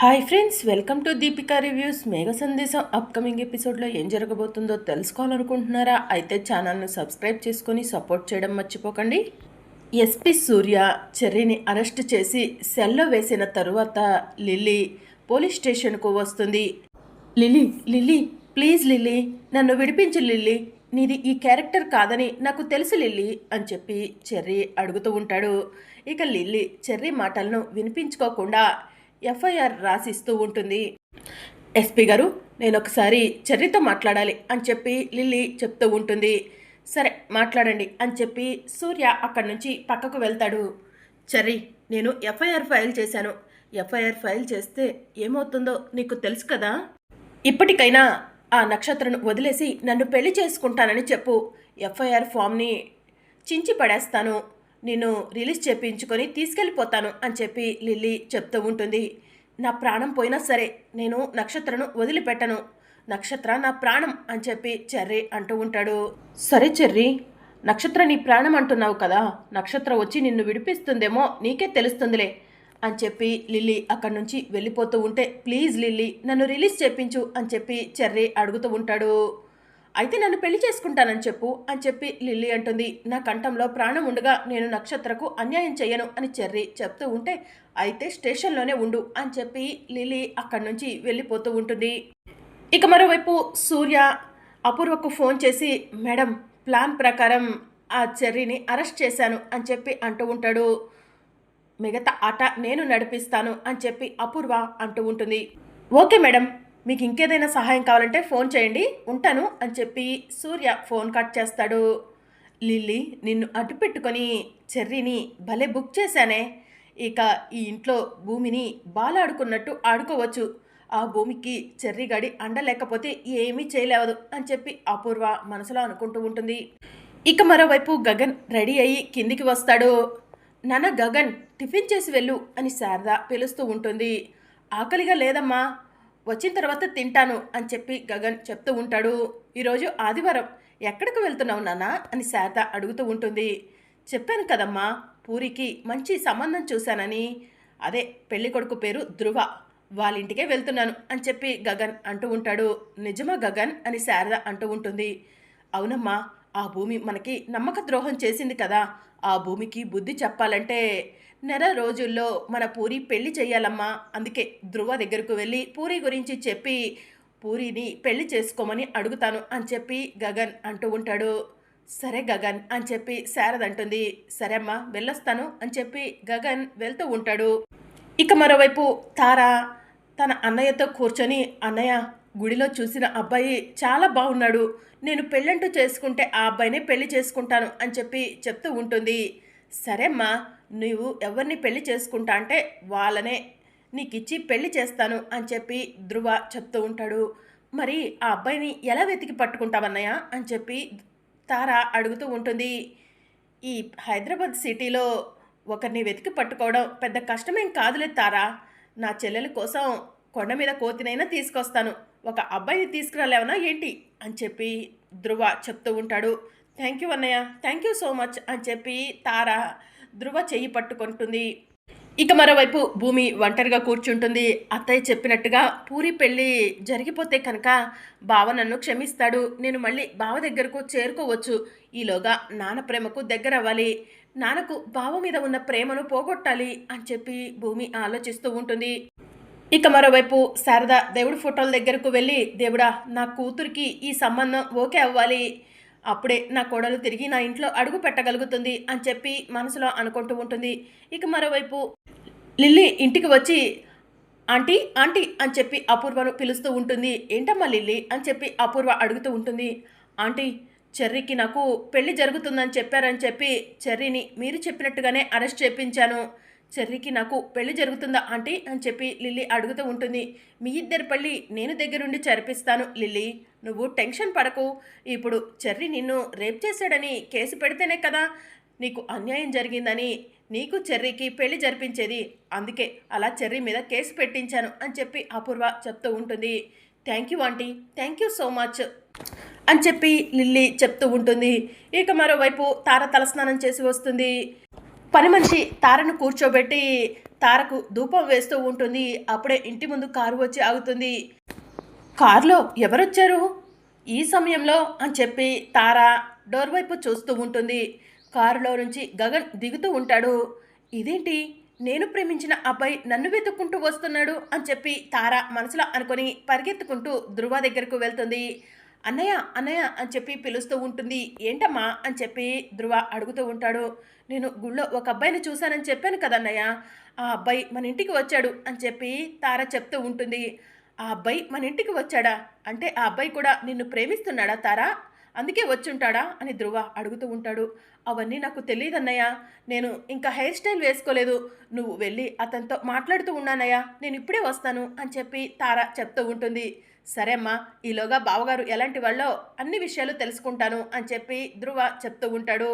Hi friends, welcome to Deepika reviews. మేఘ సందేశం upcoming ఎపిసోడ్లో ఏం జరగబోతుందో తెలుసుకోవాలనుకుంటున్నారా? అయితే ఛానల్ను సబ్స్క్రైబ్ చేసుకొని సపోర్ట్ చేయడం మర్చిపోకండి. ఎస్పీ సూర్య చెర్రీని అరెస్ట్ చేసి సెల్లో వేసిన తరువాత లిల్లీ పోలీస్ స్టేషన్కు వస్తుంది. లిల్లీ లిల్లీ ప్లీజ్ లిల్లీ, నన్ను విడిపించు లిల్లీ, నీది ఈ క్యారెక్టర్ కాదని నాకు తెలుసు లిల్లీ అని చెప్పి చెర్రీ అడుగుతూ ఉంటాడు. ఇక లిల్లీ చెర్రీ మాటలను వినిపించుకోకుండా ఎఫ్ఐఆర్ రాసిస్తూ ఉంటుంది. ఎస్పీ గారు, నేను ఒకసారి చెర్రీతో మాట్లాడాలి అని చెప్పి లిల్లీ చెప్తూ ఉంటుంది. సరే మాట్లాడండి అని చెప్పి సూర్య అక్కడి నుంచి పక్కకు వెళ్తాడు. చెర్రీ, నేను ఎఫ్ఐఆర్ ఫైల్ చేశాను. ఎఫ్ఐఆర్ ఫైల్ చేస్తే ఏమవుతుందో నీకు తెలుసు కదా. ఇప్పటికైనా ఆ నక్షత్రను వదిలేసి నన్ను పెళ్లి చేసుకుంటానని చెప్పు. ఎఫ్ఐఆర్ ఫామ్ని చించి పడేస్తాను, నేను రిలీజ్ చేయించుకొని తీసుకెళ్ళిపోతాను అని చెప్పి లిల్లీ చెప్తూ ఉంటుంది. నా ప్రాణం పోయినా సరే నేను నక్షత్రను వదిలిపెట్టను, నక్షత్ర నా ప్రాణం అని చెప్పి చెర్రీ అంటూ ఉంటాడు. సరే చెర్రీ, నక్షత్ర నీ ప్రాణం అంటున్నావు కదా, నక్షత్ర వచ్చి నిన్ను విడిపిస్తుందేమో నీకే తెలుస్తుందిలే అని చెప్పి లిల్లీ అక్కడి నుంచి వెళ్ళిపోతూ ఉంటే, ప్లీజ్ లిల్లీ నన్ను రిలీజ్ చేయించు అని చెప్పి చెర్రీ అడుగుతూ ఉంటాడు. అయితే నన్ను పెళ్లి చేసుకుంటానని చెప్పు అని చెప్పి లిల్లీ అంటుంది. నా కంఠంలో ప్రాణం ఉండగా నేను నక్షత్రకు అన్యాయం చెయ్యను అని చెర్రీ చెప్తూ ఉంటే, అయితే స్టేషన్లోనే ఉండు అని చెప్పి లిల్లీ అక్కడి నుంచి వెళ్ళిపోతూ ఉంటుంది. ఇక మరోవైపు సూర్య అపూర్వకు ఫోన్ చేసి, మేడం ప్లాన్ ప్రకారం ఆ చెర్రీని అరెస్ట్ చేశాను అని చెప్పి అంటూ ఉంటాడు. మిగతా ఆట నేను నడిపిస్తాను అని చెప్పి అపూర్వ అంటూ ఉంటుంది. ఓకే మేడం, మీకు ఇంకేదైనా సహాయం కావాలంటే ఫోన్ చేయండి, ఉంటాను అని చెప్పి సూర్య ఫోన్ కట్ చేస్తాడు. లిల్లీ, నిన్ను అడ్డు పెట్టుకొని చెర్రీని భలే బుక్ చేశానే. ఇక ఈ ఇంట్లో భూమిని బాలాడుకున్నట్టు ఆడుకోవచ్చు. ఆ భూమికి చెర్రీ గడి అండలేకపోతే ఏమీ చేయలేవదు అని చెప్పి అపూర్వ మనసులో అనుకుంటూ ఉంటుంది. ఇక మరోవైపు గగన్ రెడీ అయ్యి కిందికి వస్తాడు. నాన్న గగన్, టిఫిన్ చేసి వెళ్ళు అని శారద పిలుస్తూ ఉంటుంది. ఆకలిగా లేదమ్మా, వచ్చిన తర్వాత తింటాను అని చెప్పి గగన్ చెప్తూ ఉంటాడు. ఈరోజు ఆదివారం, ఎక్కడికి వెళ్తున్నావు నాన్న అని శారద అడుగుతూ ఉంటుంది. చెప్పాను కదమ్మా, పూరికి మంచి సంబంధం చూశానని, అదే పెళ్లి కొడుకు పేరు ధ్రువ, వాళ్ళ ఇంటికే వెళ్తున్నాను అని చెప్పి గగన్ అంటూ ఉంటాడు. నిజమా గగన్ అని శారద అంటూ ఉంటుంది. అవునమ్మా, ఆ భూమి మనకి నమ్మక ద్రోహం చేసింది కదా, ఆ భూమికి బుద్ధి చెప్పాలంటే నెల రోజుల్లో మన పూరి పెళ్లి చెయ్యాలమ్మా. అందుకే ధ్రువ దగ్గరకు వెళ్ళి పూరి గురించి చెప్పి పూరిని పెళ్లి చేసుకోమని అడుగుతాను అని చెప్పి గగన్ అంటూ ఉంటాడు. సరే గగన్ అని చెప్పి శారద అంటుంది. సరే అమ్మా వెళ్ళొస్తాను అని చెప్పి గగన్ వెళ్తూ ఉంటాడు. ఇక మరోవైపు తార తన అన్నయ్యతో కూర్చొని, అన్నయ్య గుడిలో చూసిన అబ్బాయి చాలా బాగున్నాడు, నేను పెళ్ళంటూ చేసుకుంటే ఆ అబ్బాయినే పెళ్లి చేసుకుంటాను అని చెప్పి చెప్తూ ఉంటుంది. సరే అమ్మా, నువ్వు ఎవరిని పెళ్లి చేసుకుంటా అంటే వాళ్ళనే నీకిచ్చి పెళ్లి చేస్తాను అని చెప్పి ధ్రువ చెప్తూ ఉంటాడు. మరి ఆ అబ్బాయిని ఎలా వెతికి పట్టుకుంటావన్నయ్య అని చెప్పి తార అడుగుతూ ఉంటుంది. ఈ హైదరాబాద్ సిటీలో ఒకరిని వెతికి పట్టుకోవడం పెద్ద కష్టమేం కాదులే తారా, నా చెల్లెల కోసం కొండ మీద కోతినైనా తీసుకొస్తాను, ఒక అబ్బాయిని తీసుకురాలేవనా ఏంటి అని చెప్పి ధ్రువ చెప్తూ ఉంటాడు. థ్యాంక్ యూ అన్నయ్య, థ్యాంక్ యూ సో మచ్ అని చెప్పి తార ధ్రువ చెయ్యి పట్టుకుంటుంది. ఇక మరోవైపు భూమి ఒంటరిగా కూర్చుంటుంది. అత్తయ్య చెప్పినట్టుగా పూరి పెళ్ళి జరిగిపోతే కనుక బావ నన్ను క్షమిస్తాడు, నేను మళ్ళీ బావ దగ్గరకు చేరుకోవచ్చు. ఈలోగా నాన్న ప్రేమకు దగ్గర అవ్వాలి, నాన్నకు బావ మీద ఉన్న ప్రేమను పోగొట్టాలి అని చెప్పి భూమి ఆలోచిస్తూ ఉంటుంది. ఇక మరోవైపు శారద దేవుడి ఫోటోల దగ్గరకు వెళ్ళి, దేవుడా నా కూతురికి ఈ సంబంధం ఓకే అవ్వాలి, అప్పుడే నా కోడలు తిరిగి నా ఇంట్లో అడుగు పెట్టగలుగుతుంది అని చెప్పి మనసులో అనుకుంటూ ఉంటుంది. ఇక మరోవైపు లిల్లీ ఇంటికి వచ్చి ఆంటీ ఆంటీ అని చెప్పి అపూర్వను పిలుస్తూ ఉంటుంది. ఏంటమ్మా లిల్లీ అని చెప్పి అపూర్వ అడుగుతూ ఉంటుంది. ఆంటీ, చెర్రీకి నాకు పెళ్లి జరుగుతుందని చెప్పారని చెప్పి చెర్రీని మీరు చెప్పినట్టుగానే అరెస్ట్ చేయించాను. చెర్రీకి నాకు పెళ్లి జరుగుతుందా ఆంటీ అని చెప్పి లిల్లీ అడుగుతూ ఉంటుంది. మీ ఇద్దరి పెళ్ళి నేను దగ్గరుండి జరిపిస్తాను లిల్లీ, నువ్వు టెన్షన్ పడకు. ఇప్పుడు చెర్రీ నిన్ను రేప్ చేశాడని కేసు పెడితేనే కదా నీకు అన్యాయం జరిగిందని నీకు చెర్రీకి పెళ్లి జరిపించేది, అందుకే అలా చెర్రీ మీద కేసు పెట్టించాను అని చెప్పి అపూర్వ చెప్తూ ఉంటుంది. Thank you aunty, thank you so much అని చెప్పి లిల్లీ చెప్తూ ఉంటుంది. ఇక మరోవైపు తార తలస్నానం చేసి వస్తుంది. పని మనిషి తారను కూర్చోబెట్టి తారకు ధూపం వేస్తూ ఉంటుంది. అప్పుడే ఇంటి ముందు కారు వచ్చి ఆగుతుంది. కారులో ఎవరొచ్చారు ఈ సమయంలో అని చెప్పి తార డోర్ వైపు చూస్తూ ఉంటుంది. కారులో నుంచి గగన్ దిగుతూ ఉంటాడు. ఇదేంటి, నేను ప్రేమించిన అబ్బాయి నన్ను వెతుక్కుంటూ వస్తున్నాడు అని చెప్పి తార మనసులో అనుకొని పరిగెత్తుకుంటూ ధృవ దగ్గరకు వెళ్తుంది. అన్నయ్య అన్నయ్య అని చెప్పి పిలుస్తూ ఉంటుంది. ఏంటమ్మా అని చెప్పి ధృవ అడుగుతూ ఉంటాడు. నేను గుళ్ళో ఒక అబ్బాయిని చూశానని చెప్పాను కదన్నయ్య, ఆ అబ్బాయి మన ఇంటికి వచ్చాడు అని చెప్పి తార చెప్తూ ఉంటుంది. ఆ అబ్బాయి మన ఇంటికి వచ్చాడా అంటే ఆ అబ్బాయి కూడా నిన్ను ప్రేమిస్తున్నాడా తారా, అందుకే వచ్చుంటాడా అని ధృవ అడుగుతూ ఉంటాడు. అవన్నీ నాకు తెలియదన్నయ్య, నేను ఇంకా హెయిర్ స్టైల్ వేసుకోలేదు, నువ్వు వెళ్ళి అతనితో మాట్లాడుతూ ఉన్నానయ్యా, నేను ఇప్పుడే వస్తాను అని చెప్పి తార చెప్తూ ఉంటుంది. సరే అమ్మా, ఈలోగా బావగారు ఎలాంటి వాళ్ళో అన్ని విషయాలు తెలుసుకుంటాను అని చెప్పి ధృవ చెప్తూ ఉంటాడు.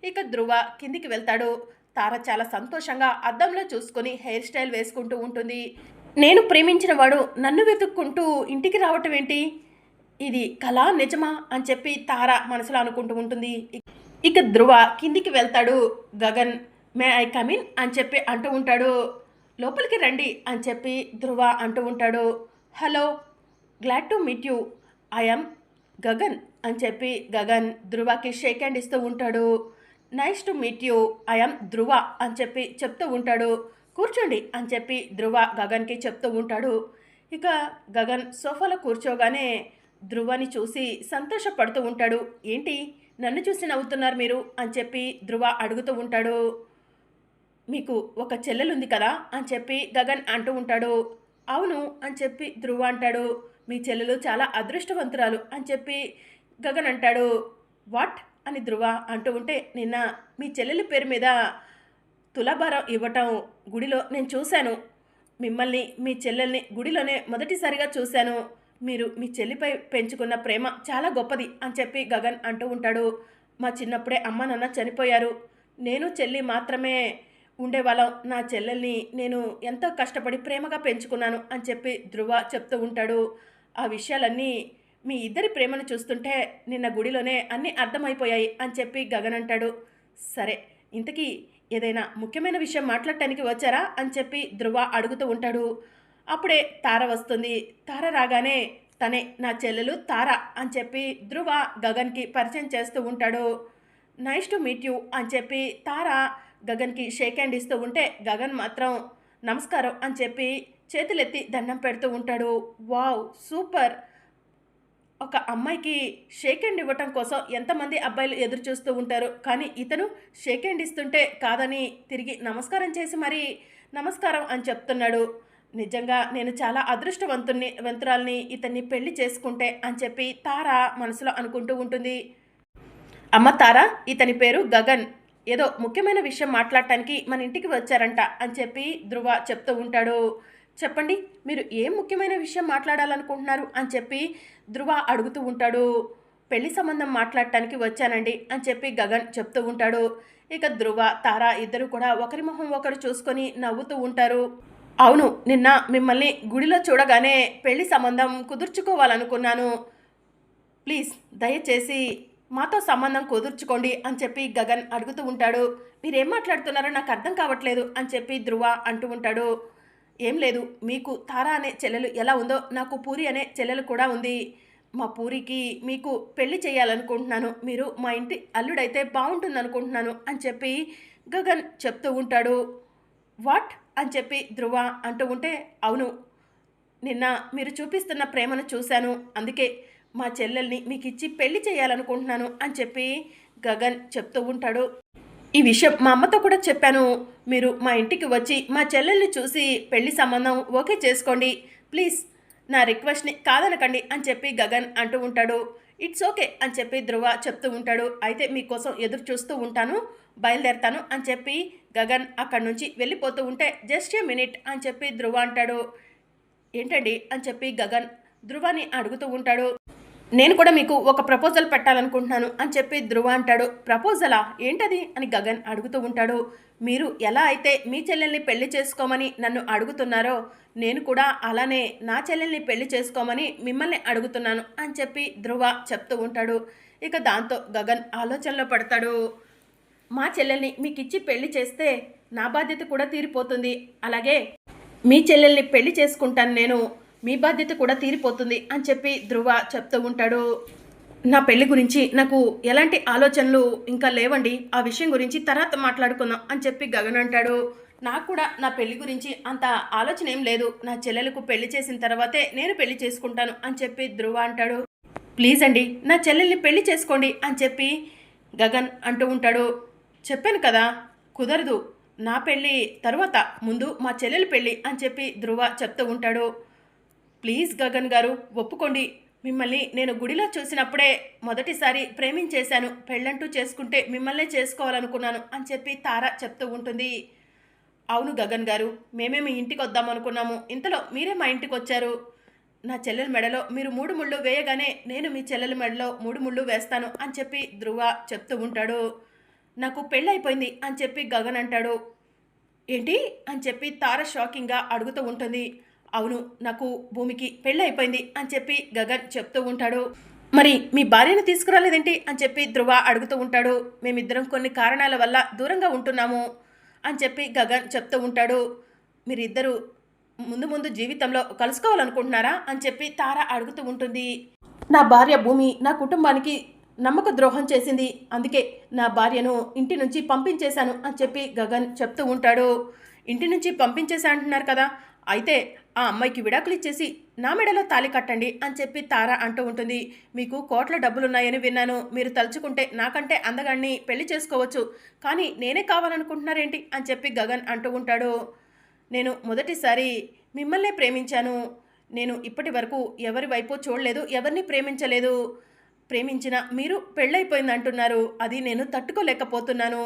ఇక ధృవ కిందికి వెళ్తాడు. తార చాలా సంతోషంగా అద్దంలో చూసుకొని హెయిర్ స్టైల్ వేసుకుంటూ ఉంటుంది. నేను ప్రేమించిన వాడు నన్ను వెతుక్కుంటూ ఇంటికి రావటం ఏంటి, ఇది కళా నిజమా అని చెప్పి తార మనసులో అనుకుంటూ ఉంటుంది. ఇక ధృవ కిందికి వెళ్తాడు. గగన్ మే ఐ కమిన్ అని చెప్పి అంటూ ఉంటాడు. లోపలికి రండి అని చెప్పి ధృవ అంటూ ఉంటాడు. Hello, glad to meet you, I'm Gagan అని చెప్పి గగన్ ధృవకి షేక్ హ్యాండ్ ఇస్తూ ఉంటాడు. Nice to meet you, I'm Dhruva అని చెప్పి చెప్తూ ఉంటాడు. కూర్చోండి అని చెప్పి ధృవ గగన్కి చెప్తూ ఉంటాడు. ఇక గగన్ సోఫాలో కూర్చోగానే ధృవని చూసి సంతోషపడుతూ ఉంటాడు. ఏంటి, నన్ను చూసి నవ్వుతున్నారు మీరు అని చెప్పి ధృవ అడుగుతూ ఉంటాడు. మీకు ఒక చెల్లెలుంది కదా అని చెప్పి గగన్ అంటూ ఉంటాడు. అవును అని చెప్పి ధృవ అంటాడు. మీ చెల్లెలు చాలా అదృష్టవంతురాలు అని చెప్పి గగన్ అంటాడు. వాట్ అని ధృవ అంటూ ఉంటే, నిన్న మీ చెల్లెలి పేరు మీద తులాభారం ఇవ్వటం గుడిలో నేను చూశాను, మిమ్మల్ని మీ చెల్లెల్ని గుడిలోనే మొదటిసారిగా చూశాను, మీరు మీ చెల్లిపై పెంచుకున్న ప్రేమ చాలా గొప్పది అని చెప్పి గగన్ అంటూ ఉంటాడు. మా చిన్నప్పుడే అమ్మ నాన్న చనిపోయారు, నేను చెల్లి మాత్రమే ఉండేవాళ్ళం, నా చెల్లెల్ని నేను ఎంతో కష్టపడి ప్రేమగా పెంచుకున్నాను అని చెప్పి ధృవ చెప్తూ ఉంటాడు. ఆ విషయాలన్నీ మీ ఇద్దరి ప్రేమను చూస్తుంటే నిన్న గుడిలోనే అన్నీ అర్థమైపోయాయి అని చెప్పి గగన్ అంటాడు. సరే, ఇంతకీ ఏదైనా ముఖ్యమైన విషయం మాట్లాడటానికి వచ్చారా అని చెప్పి ధృవ అడుగుతూ ఉంటాడు. అప్పుడే తార వస్తుంది. తార రాగానే తనే నా చెల్లెలు తార అని చెప్పి ధృవ గగన్కి పరిచయం చేస్తూ ఉంటాడు. నైస్ టు మీట్ యూ అని చెప్పి తార గగన్కి షేక్ హ్యాండ్ ఇస్తూ ఉంటే గగన్ మాత్రం నమస్కారం అని చెప్పి చేతులెత్తి దండం పెడుతూ ఉంటాడు. వావ్, సూపర్, ఒక అమ్మాయికి షేక్ హ్యాండ్ ఇవ్వటం కోసం ఎంతమంది అబ్బాయిలు ఎదురు చూస్తూ ఉంటారు, కానీ ఇతను షేక్ హ్యాండ్ ఇస్తుంటే కాదని తిరిగి నమస్కారం చేసి మరీ నమస్కారం అని చెప్తున్నాడు. నిజంగా నేను చాలా అదృష్టవంతురాల్ని ఇతన్ని పెళ్లి చేసుకుంటే అని చెప్పి తార మనసులో అనుకుంటూ ఉంటుంది. అమ్మ తార, ఇతని పేరు గగన్, ఏదో ముఖ్యమైన విషయం మాట్లాడటానికి మన ఇంటికి వచ్చారంట అని చెప్పి ధృవ చెప్తూ ఉంటాడు. చెప్పండి, మీరు ఏం ముఖ్యమైన విషయం మాట్లాడాలనుకుంటున్నారు అని చెప్పి ధృవ అడుగుతూ ఉంటాడు. పెళ్లి సంబంధం మాట్లాడటానికి వచ్చానండి అని చెప్పి గగన్ చెప్తూ ఉంటాడు. ఇక ధృవ తార ఇద్దరు కూడా ఒకరి మొహం ఒకరు చూసుకొని నవ్వుతూ ఉంటారు. అవును, నిన్న మిమ్మల్ని గుడిలో చూడగానే పెళ్లి సంబంధం కుదుర్చుకోవాలనుకున్నాను, ప్లీజ్ దయచేసి మాతో సంబంధం కుదుర్చుకోండి అని చెప్పి గగన్ అడుగుతూ ఉంటాడు. మీరేం మాట్లాడుతున్నారో నాకు అర్థం కావట్లేదు అని చెప్పి ధృవ అంటూ ఉంటాడు. ఏం లేదు, మీకు తారా అనే చెల్లెలు ఎలా ఉందో నాకు పూరి అనే చెల్లెలు కూడా ఉంది, మా పూరికి మీకు పెళ్లి చేయాలనుకుంటున్నాను, మీరు మా ఇంటి అల్లుడైతే బాగుంటుంది అనుకుంటున్నాను అని చెప్పి గగన్ చెప్తూ ఉంటాడు. వాట్ అని చెప్పి ధృవ అంటూ ఉంటే, అవును, నిన్న మీరు చూపిస్తున్న ప్రేమను చూశాను, అందుకే మా చెల్లెల్ని మీకు ఇచ్చి పెళ్లి చేయాలనుకుంటున్నాను అని చెప్పి గగన్ చెప్తూ ఉంటాడు. ఈ విషయం మా అమ్మతో కూడా చెప్పాను, మీరు మా ఇంటికి వచ్చి మా చెల్లెల్ని చూసి పెళ్లి సంబంధం ఓకే చేసుకోండి, ప్లీజ్ నా రిక్వెస్ట్ని కాదనకండి అని చెప్పి గగన్ అంటూ ఉంటాడు. ఇట్స్ ఓకే అని చెప్పి ధృవ చెప్తూ ఉంటాడు. అయితే మీకోసం ఎదురు చూస్తూ ఉంటాను, బయలుదేరతాను అని చెప్పి గగన్ అక్కడి నుంచి వెళ్ళిపోతూ ఉంటే, జస్ట్ ఏ మినిట్ అని చెప్పి ధృవ అంటాడు. ఏంటండి అని చెప్పి గగన్ ధృవని అడుగుతూ ఉంటాడు. నేను కూడా మీకు ఒక ప్రపోజల్ పెట్టాలనుకుంటున్నాను అని చెప్పి ధృవ అంటాడు. ప్రపోజలా, ఏంటది అని గగన్ అడుగుతూ ఉంటాడు. మీరు ఎలా అయితే మీ చెల్లెల్ని పెళ్లి చేసుకోమని నన్ను అడుగుతున్నారో, నేను కూడా అలానే నా చెల్లెల్ని పెళ్లి చేసుకోమని మిమ్మల్ని అడుగుతున్నాను అని చెప్పి ధృవ చెప్తూ ఉంటాడు. ఇక దాంతో గగన్ ఆలోచనలో పడతాడు. మా చెల్లెల్ని మీకిచ్చి పెళ్లి చేస్తే నా బాధ్యత కూడా తీరిపోతుంది. అలాగే మీ చెల్లెల్ని పెళ్లి చేసుకుంటాను నేను, మీ బాధ్యత కూడా తీరిపోతుంది అని చెప్పి ధ్రువ చెప్తూ ఉంటాడు. నా పెళ్లి గురించి నాకు ఎలాంటి ఆలోచనలు ఇంకా లేవండి, ఆ విషయం గురించి తర్వాత మాట్లాడుకుందాం అని చెప్పి గగన్ అంటాడు. నాకు కూడా నా పెళ్లి గురించి అంత ఆలోచన ఏం లేదు, నా చెల్లెలకు పెళ్లి చేసిన తర్వాతే నేను పెళ్లి చేసుకుంటాను అని చెప్పి ధ్రువ అంటాడు. ప్లీజ్ అండి, నా చెల్లెల్ని పెళ్లి చేసుకోండి అని చెప్పి గగన్ అంటూ ఉంటాడు. చెప్పాను కదా కుదరదు, నా పెళ్ళి తర్వాత, ముందు మా చెల్లెలు పెళ్ళి అని చెప్పి ధ్రువ చెప్తూ ఉంటాడు. ప్లీజ్ గగన్ గారు ఒప్పుకోండి, మిమ్మల్ని నేను గుడిలో చూసినప్పుడే మొదటిసారి ప్రేమించేశాను, పెళ్ళంటూ చేసుకుంటే మిమ్మల్నే చేసుకోవాలనుకున్నాను అని చెప్పి తార చెప్తూ ఉంటుంది. అవును గగన్ గారు, మేమే మీ ఇంటికి వద్దాం అనుకున్నాము, ఇంతలో మీరే మా ఇంటికి వచ్చారు. నా చెల్లెల మెడలో మీరు 3 ముళ్ళు వేయగానే నేను మీ చెల్లెల మెడలో 3 ముళ్ళు వేస్తాను అని చెప్పి ధ్రువ చెప్తూ ఉంటాడు. నాకు పెళ్ళైపోయింది అని చెప్పి గగన్ అంటాడు. ఏంటి అని చెప్పి తార షాకింగ్గా అడుగుతూ ఉంటుంది. అవును, నాకు భూమికి పెళ్ళి అయిపోయింది అని చెప్పి గగన్ చెప్తూ ఉంటాడు. మరి మీ భార్యను తీసుకురాలేదేంటి అని చెప్పి ధ్రువ అడుగుతూ ఉంటాడు. మేమిద్దరం కొన్ని కారణాల వల్ల దూరంగా ఉంటున్నాము అని చెప్పి గగన్ చెప్తూ ఉంటాడు. మీరిద్దరూ ముందు ముందు జీవితంలో కలుసుకోవాలనుకుంటున్నారా అని చెప్పి తార అడుగుతూ ఉంటుంది. నా భార్య భూమి నా కుటుంబానికి నమ్మక ద్రోహం చేసింది, అందుకే నా భార్యను ఇంటి నుంచి పంపించేశాను అని చెప్పి గగన్ చెప్తూ ఉంటాడు. ఇంటి నుంచి పంపించేశా అంటున్నారు కదా, అయితే ఆ అమ్మాయికి విడాకులు ఇచ్చేసి నా మెడలో తాళి కట్టండి అని చెప్పి తార అంటూ ఉంటుంది. మీకు కోట్ల డబ్బులున్నాయని విన్నాను, మీరు తలుచుకుంటే నాకంటే అందగాన్ని పెళ్లి చేసుకోవచ్చు, కానీ నేనే కావాలనుకుంటున్నారేంటి అని చెప్పి గగన్ అంటూ ఉంటాడు. నేను మొదటిసారి మిమ్మల్నే ప్రేమించాను, నేను ఇప్పటి వరకు ఎవరి వైపు చూడలేదు, ఎవరిని ప్రేమించలేదు. ప్రేమించిన మీరు పెళ్ళైపోయింది అంటున్నారు, అది నేను తట్టుకోలేకపోతున్నాను.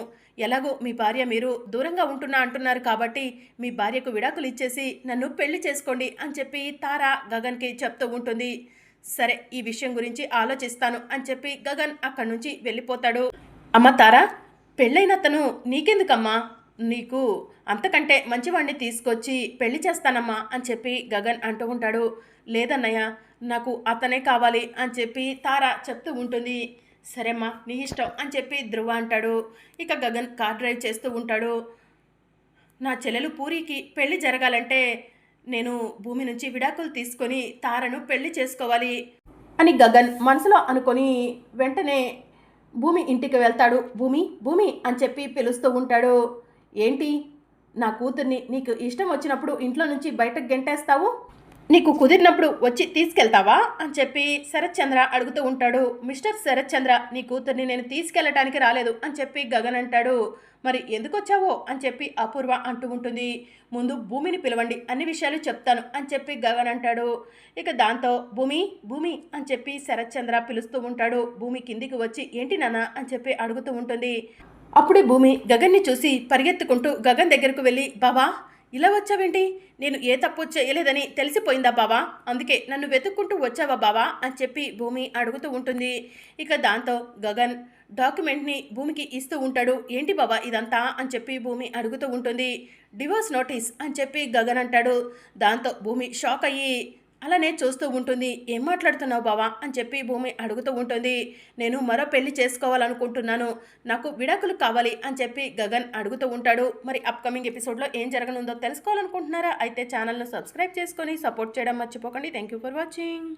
ఎలాగో మీ భార్య మీరు దూరంగా ఉంటున్నా అంటున్నారు కాబట్టి మీ భార్యకు విడాకులు ఇచ్చేసి నన్ను పెళ్లి చేసుకోండి అని చెప్పి తార గగన్కి చెప్తూ ఉంటుంది. సరే, ఈ విషయం గురించి ఆలోచిస్తాను అని చెప్పి గగన్ అక్కడి నుంచి వెళ్ళిపోతాడు. అమ్మ తార, పెళ్ళైన అతను నీకెందుకమ్మా, నీకు అంతకంటే మంచివాడిని తీసుకొచ్చి పెళ్లి చేస్తానమ్మా అని చెప్పి గగన్ అంటూ ఉంటాడు. లేదన్నయ్య, నాకు అతనే కావాలి అని చెప్పి తార చెప్తూ ఉంటుంది. సరేమ్మా, నీ ఇష్టం అని చెప్పి ధ్రువ అంటాడు. ఇక గగన్ కార్ డ్రైవ్ చేస్తూ ఉంటాడు. నా చెల్లెలు పూరికి పెళ్లి జరగాలంటే నేను భూమి నుంచి విడాకులు తీసుకొని తారను పెళ్లి చేసుకోవాలి అని గగన్ మనసులో అనుకొని వెంటనే భూమి ఇంటికి వెళ్తాడు. భూమి భూమి అని చెప్పి పిలుస్తూ ఉంటాడు. ఏంటి, నా కూతుర్ని నీకు ఇష్టం వచ్చినప్పుడు ఇంట్లో నుంచి బయటకు గెంటేస్తావు, నీకు కుదిరినప్పుడు వచ్చి తీసుకెళ్తావా అని చెప్పి శరత్ చంద్ర అడుగుతూ ఉంటాడు. మిస్టర్ శరత్ చంద్ర, నీ కూతుర్ని నేను తీసుకెళ్ళటానికి రాలేదు అని చెప్పి గగన్ అంటాడు. మరి ఎందుకు వచ్చావో అని చెప్పి అపూర్వ అంటూ ఉంటుంది. ముందు భూమిని పిలవండి, అన్ని విషయాలు చెప్తాను అని చెప్పి గగన్ అంటాడు. ఇక దాంతో భూమి భూమి అని చెప్పి శరత్ చంద్ర పిలుస్తూ ఉంటాడు. భూమి కిందికి వచ్చి ఏంటి నాన్న అని చెప్పి అడుగుతూ ఉంటుంది. అప్పుడే భూమి గగన్ని చూసి పరిగెత్తుకుంటూ గగన్ దగ్గరకు వెళ్ళి, బావా ఇలా వచ్చావేంటి, నేను ఏ తప్పు చేయలేదని తెలిసిపోయిందా బావా, అందుకే నన్ను వెతుక్కుంటూ వచ్చావా బావా అని చెప్పి భూమి అడుగుతూ ఉంటుంది. ఇక దాంతో గగన్ డాక్యుమెంట్ని భూమికి ఇస్తూ ఉంటాడు. ఏంటి బావా ఇదంతా అని చెప్పి భూమి అడుగుతూ ఉంటుంది. డివోర్స్ నోటీస్ అని చెప్పి గగన్ అంటాడు. దాంతో భూమి షాక్ అయ్యి అలానే చూస్తూ ఉంటుంది. ఏం మాట్లాడుతున్నావు బావా అని చెప్పి భూమి అడుగుతూ ఉంటుంది. నేను మరో పెళ్లి చేసుకోవాలనుకుంటున్నాను, నాకు విడాకులు కావాలి అని చెప్పి గగన్ అడుగుతూ ఉంటాడు. మరి అప్కమింగ్ ఎపిసోడ్లో ఏం జరగనుందో తెలుసుకోవాలనుకుంటున్నారా? అయితే ఛానల్ను సబ్స్క్రైబ్ చేసుకొని సపోర్ట్ చేయడం మర్చిపోకండి. Thank you for watching.